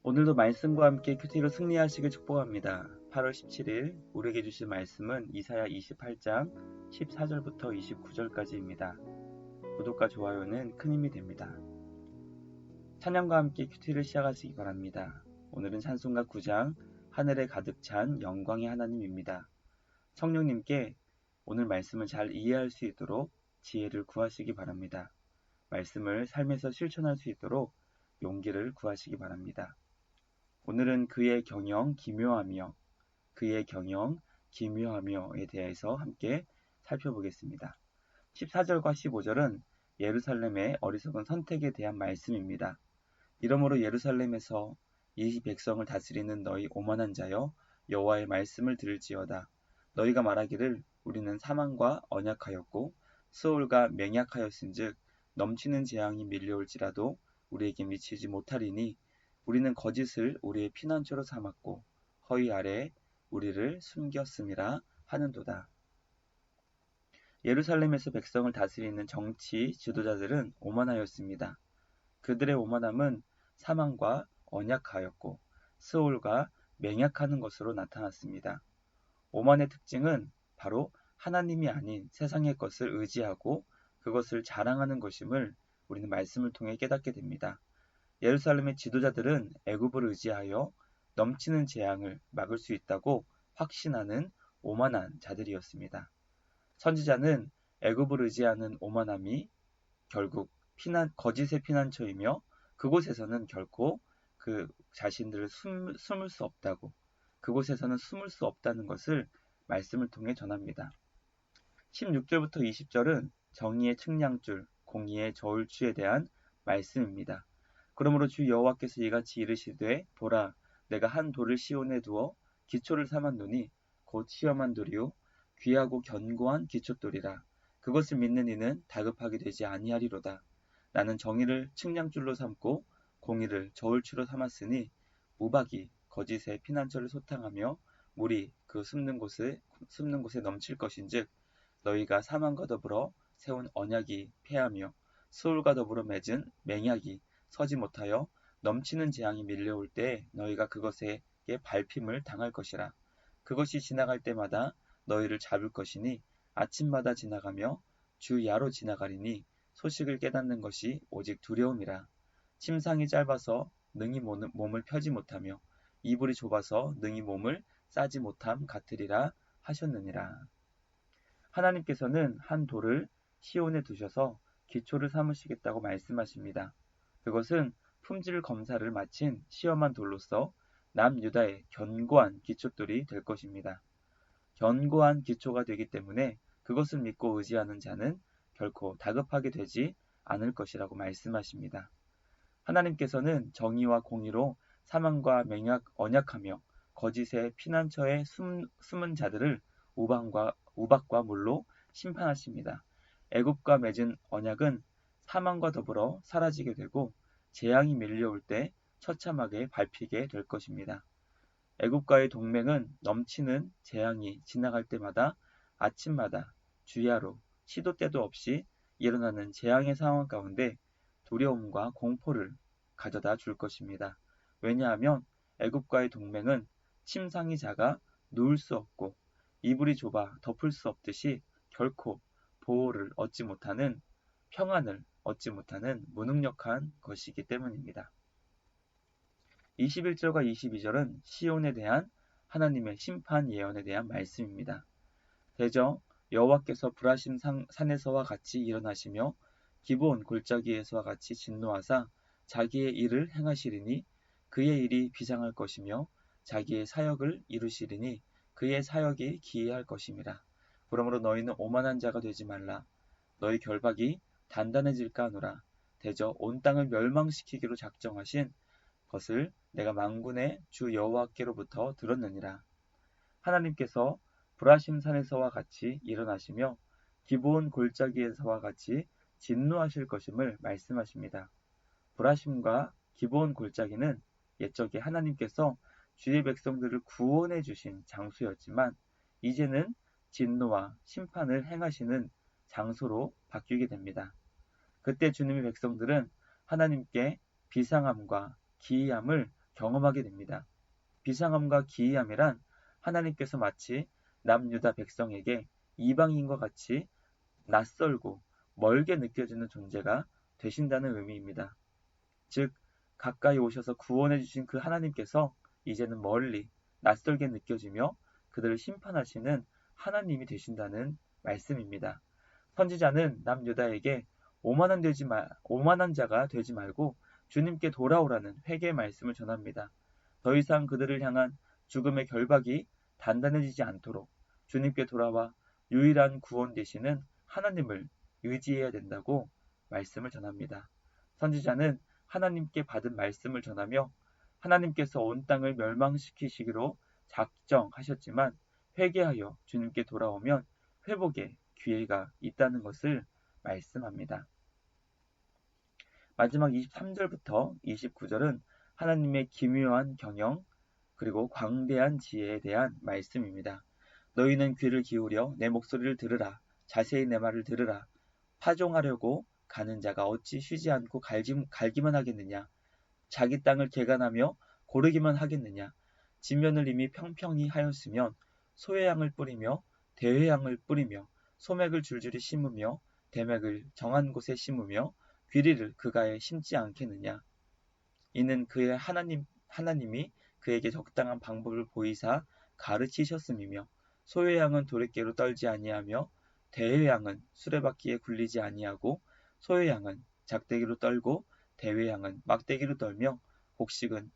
오늘도 말씀과 함께 큐티로 승리하시길 축복합니다. 8월 17일 우리에게 주신 말씀은 이사야 28장 14절부터 29절까지입니다. 구독과 좋아요는 큰 힘이 됩니다. 찬양과 함께 큐티를 시작하시기 바랍니다. 오늘은 찬송가 9장 하늘에 가득 찬 영광의 하나님입니다. 성령님께 오늘 말씀을 잘 이해할 수 있도록 지혜를 구하시기 바랍니다. 말씀을 삶에서 실천할 수 있도록 용기를 구하시기 바랍니다. 오늘은 그의 경영 기묘하며에 대해서 함께 살펴보겠습니다. 14절과 15절은 예루살렘의 어리석은 선택에 대한 말씀입니다. 이러므로 예루살렘에서 이 백성을 다스리는 너희 오만한 자여 여호와의 말씀을 들을지어다. 너희가 말하기를 우리는 사망과 언약하였고 수월과 맹약하였은즉 넘치는 재앙이 밀려올지라도 우리에게 미치지 못하리니 우리는 거짓을 우리의 피난처로 삼았고 허위 아래에 우리를 숨겼음이라 하는도다. 예루살렘에서 백성을 다스리는 정치 지도자들은 오만하였습니다. 그들의 오만함은 사망과 언약하였고 스올과 맹약하는 것으로 나타났습니다. 오만의 특징은 바로 하나님이 아닌 세상의 것을 의지하고 그것을 자랑하는 것임을 우리는 말씀을 통해 깨닫게 됩니다. 예루살렘의 지도자들은 애굽을 의지하여 넘치는 재앙을 막을 수 있다고 확신하는 오만한 자들이었습니다. 선지자는 애굽을 의지하는 오만함이 결국 거짓의 피난처이며 그곳에서는 결코 그 자신들을 숨을 수 없다고, 그곳에서는 숨을 수 없다는 것을 말씀을 통해 전합니다. 16절부터 20절은 정의의 측량줄, 공의의 저울추에 대한 말씀입니다. 그러므로 주 여호와께서 이같이 이르시되 보라 내가 한 돌을 시온에 두어 기초를 삼았노니 곧 시험한 돌이요 귀하고 견고한 기초돌이라. 그것을 믿는 이는 다급하게 되지 아니하리로다. 나는 정의를 측량줄로 삼고 공의를 저울추로 삼았으니 우박이 거짓의 피난처를 소탕하며 물이 그 숨는 곳에 넘칠 것인즉 너희가 사망과 더불어 세운 언약이 패하며 수울과 더불어 맺은 맹약이 서지 못하여 넘치는 재앙이 밀려올 때 너희가 그것에 밟힘을 당할 것이라. 그것이 지나갈 때마다 너희를 잡을 것이니 아침마다 지나가며 주야로 지나가리니 소식을 깨닫는 것이 오직 두려움이라. 침상이 짧아서 능히 몸을 펴지 못하며 이불이 좁아서 능히 몸을 싸지 못함 같으리라 하셨느니라. 하나님께서는 한 돌을 시온에 두셔서 기초를 삼으시겠다고 말씀하십니다. 그것은 품질 검사를 마친 시험한 돌로서 남유다의 견고한 기초돌이 될 것입니다. 견고한 기초가 되기 때문에 그것을 믿고 의지하는 자는 결코 다급하게 되지 않을 것이라고 말씀하십니다. 하나님께서는 정의와 공의로 사망과 언약하며 거짓의 피난처에 숨은 자들을 우박과 물로 심판하십니다. 애굽과 맺은 언약은 사망과 더불어 사라지게 되고 재앙이 밀려올 때 처참하게 밟히게 될 것입니다. 애굽과의 동맹은 넘치는 재앙이 지나갈 때마다 아침마다 주야로 시도 때도 없이 일어나는 재앙의 상황 가운데 두려움과 공포를 가져다 줄 것입니다. 왜냐하면 애굽과의 동맹은 침상이 작아 누울 수 없고 이불이 좁아 덮을 수 없듯이 결코 보호를 얻지 못하는 평안을 얻지 못하는 무능력한 것이기 때문입니다. 21절과 22절은 시온에 대한 하나님의 심판 예언에 대한 말씀입니다. 대저 여호와께서 브라심 산에서와 같이 일어나시며 기브온 골짜기에서와 같이 진노하사 자기의 일을 행하시리니 그의 일이 비장할 것이며 자기의 사역을 이루시리니 그의 사역이 기이할 것임이라. 그러므로 너희는 오만한 자가 되지 말라. 너희 결박이 단단해질까 하노라. 대저 온 땅을 멸망시키기로 작정하신 것을 내가 만군의 주 여호와께로부터 들었느니라. 하나님께서 브라심 산에서와 같이 일어나시며 기브온 골짜기에서와 같이 진노하실 것임을 말씀하십니다. 브라심과 기브온 골짜기는 옛적에 하나님께서 주의 백성들을 구원해 주신 장소였지만 이제는 진노와 심판을 행하시는 장소로 바뀌게 됩니다. 그때 주님의 백성들은 하나님께 비상함과 기이함을 경험하게 됩니다. 비상함과 기이함이란 하나님께서 마치 남유다 백성에게 이방인과 같이 낯설고 멀게 느껴지는 존재가 되신다는 의미입니다. 즉, 가까이 오셔서 구원해 주신 그 하나님께서 이제는 멀리 낯설게 느껴지며 그들을 심판하시는 하나님이 되신다는 말씀입니다. 선지자는 남유다에게 오만한 자가 되지 말고 주님께 돌아오라는 회개의 말씀을 전합니다. 더 이상 그들을 향한 죽음의 결박이 단단해지지 않도록 주님께 돌아와 유일한 구원 되시는 하나님을 의지해야 된다고 말씀을 전합니다. 선지자는 하나님께 받은 말씀을 전하며 하나님께서 온 땅을 멸망시키시기로 작정하셨지만 회개하여 주님께 돌아오면 회복의 기회가 있다는 것을 말씀합니다. 마지막 23절부터 29절은 하나님의 기묘한 경영 그리고 광대한 지혜에 대한 말씀입니다. 너희는 귀를 기울여 내 목소리를 들으라. 자세히 내 말을 들으라. 파종하려고 가는 자가 어찌 쉬지 않고 갈기만 하겠느냐. 자기 땅을 개간하며 고르기만 하겠느냐. 진면을 이미 평평히 하였으면 소회향을 뿌리며 대회향을 뿌리며 소맥을 줄줄이 심으며 대맥을 정한 곳에 심으며 귀리를 그가에 심지 않겠느냐. 이는 그의 하나님이 그에게 적당한 방법을 보이사 가르치셨음이며 소회향은 도랫개로 떨지 아니하며 대회향은 수레바퀴에 굴리지 아니하고 소회향은 작대기로 떨고 대회향은 막대기로 떨며 곡식은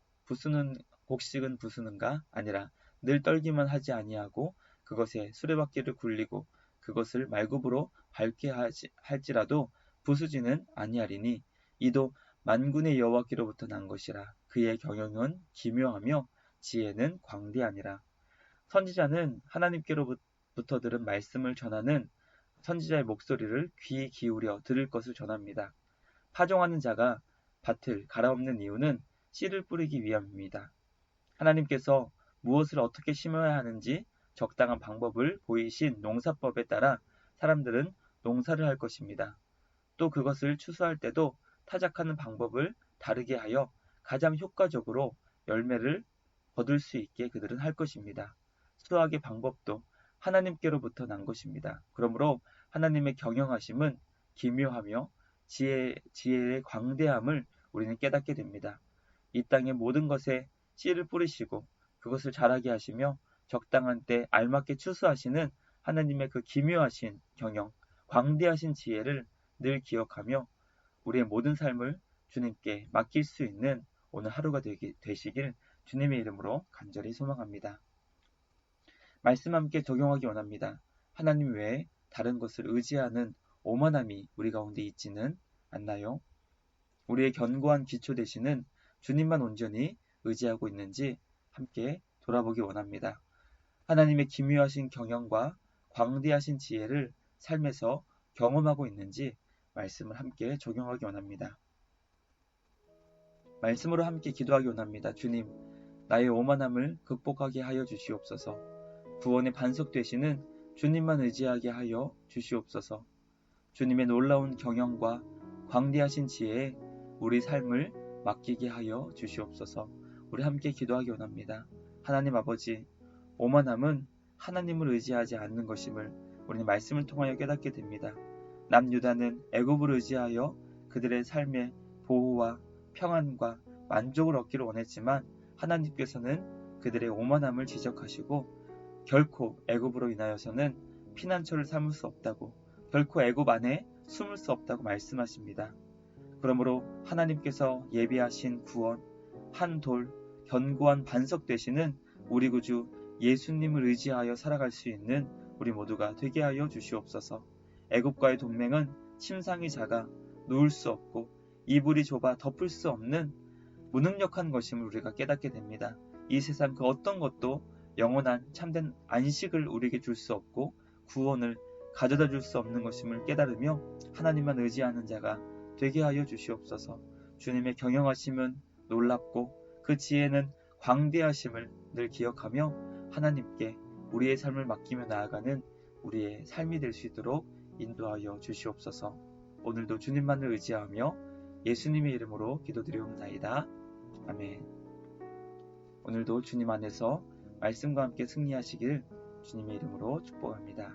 부수는가 아니라 늘 떨기만 하지 아니하고 그것에 수레바퀴를 굴리고 그것을 말굽으로 밟게 할지라도 부수지는 아니하리니 이도 만군의 여호와께로부터 난 것이라. 그의 경영은 기묘하며 지혜는 광대하니라. 선지자는 하나님께로부터 들은 말씀을 전하는 선지자의 목소리를 귀 기울여 들을 것을 전합니다. 파종하는 자가 밭을 갈아엎는 이유는 씨를 뿌리기 위함입니다. 하나님께서 무엇을 어떻게 심어야 하는지 적당한 방법을 보이신 농사법에 따라 사람들은 농사를 할 것입니다. 또 그것을 추수할 때도 타작하는 방법을 다르게 하여 가장 효과적으로 열매를 거둘 수 있게 그들은 할 것입니다. 수학의 방법도 하나님께로부터 난 것입니다. 그러므로 하나님의 경영하심은 기묘하며 지혜의 광대함을 우리는 깨닫게 됩니다. 이 땅의 모든 것에 씨를 뿌리시고 그것을 자라게 하시며 적당한 때 알맞게 추수하시는 하나님의 그 기묘하신 경영, 광대하신 지혜를 늘 기억하며 우리의 모든 삶을 주님께 맡길 수 있는 오늘 하루가 되시길 주님의 이름으로 간절히 소망합니다. 말씀 함께 적용하기 원합니다. 하나님 외에 다른 것을 의지하는 오만함이 우리 가운데 있지는 않나요? 우리의 견고한 기초 되시는 주님만 온전히 의지하고 있는지 함께 돌아보기 원합니다. 하나님의 기묘하신 경영과 광대하신 지혜를 삶에서 경험하고 있는지 말씀을 함께 적용하기 원합니다. 말씀으로 함께 기도하기 원합니다. 주님, 나의 오만함을 극복하게 하여 주시옵소서. 구원의 반석 되시는 주님만 의지하게 하여 주시옵소서. 주님의 놀라운 경영과 광대하신 지혜에 우리 삶을 맡기게 하여 주시옵소서. 우리 함께 기도하기 원합니다. 하나님 아버지, 오만함은 하나님을 의지하지 않는 것임을 우리는 말씀을 통하여 깨닫게 됩니다. 남유다는 애굽을 의지하여 그들의 삶의 보호와 평안과 만족을 얻기를 원했지만 하나님께서는 그들의 오만함을 지적하시고 결코 애굽으로 인하여서는 피난처를 삼을 수 없다고, 결코 애굽 안에 숨을 수 없다고 말씀하십니다. 그러므로 하나님께서 예비하신 구원, 한 돌, 견고한 반석 되시는 우리 구주 예수님을 의지하여 살아갈 수 있는 우리 모두가 되게 하여 주시옵소서. 애굽과의 동맹은 침상이 작아 놓을 수 없고 이불이 좁아 덮을 수 없는 무능력한 것임을 우리가 깨닫게 됩니다. 이 세상 그 어떤 것도 영원한 참된 안식을 우리에게 줄 수 없고 구원을 가져다 줄 수 없는 것임을 깨달으며 하나님만 의지하는 자가 되게 하여 주시옵소서. 주님의 경영하심은 놀랍고 그 지혜는 광대하심을 늘 기억하며 하나님께 우리의 삶을 맡기며 나아가는 우리의 삶이 될 수 있도록 인도하여 주시옵소서. 오늘도 주님만을 의지하며 예수님의 이름으로 기도드리옵나이다. 아멘. 오늘도 주님 안에서 말씀과 함께 승리하시길 주님의 이름으로 축복합니다.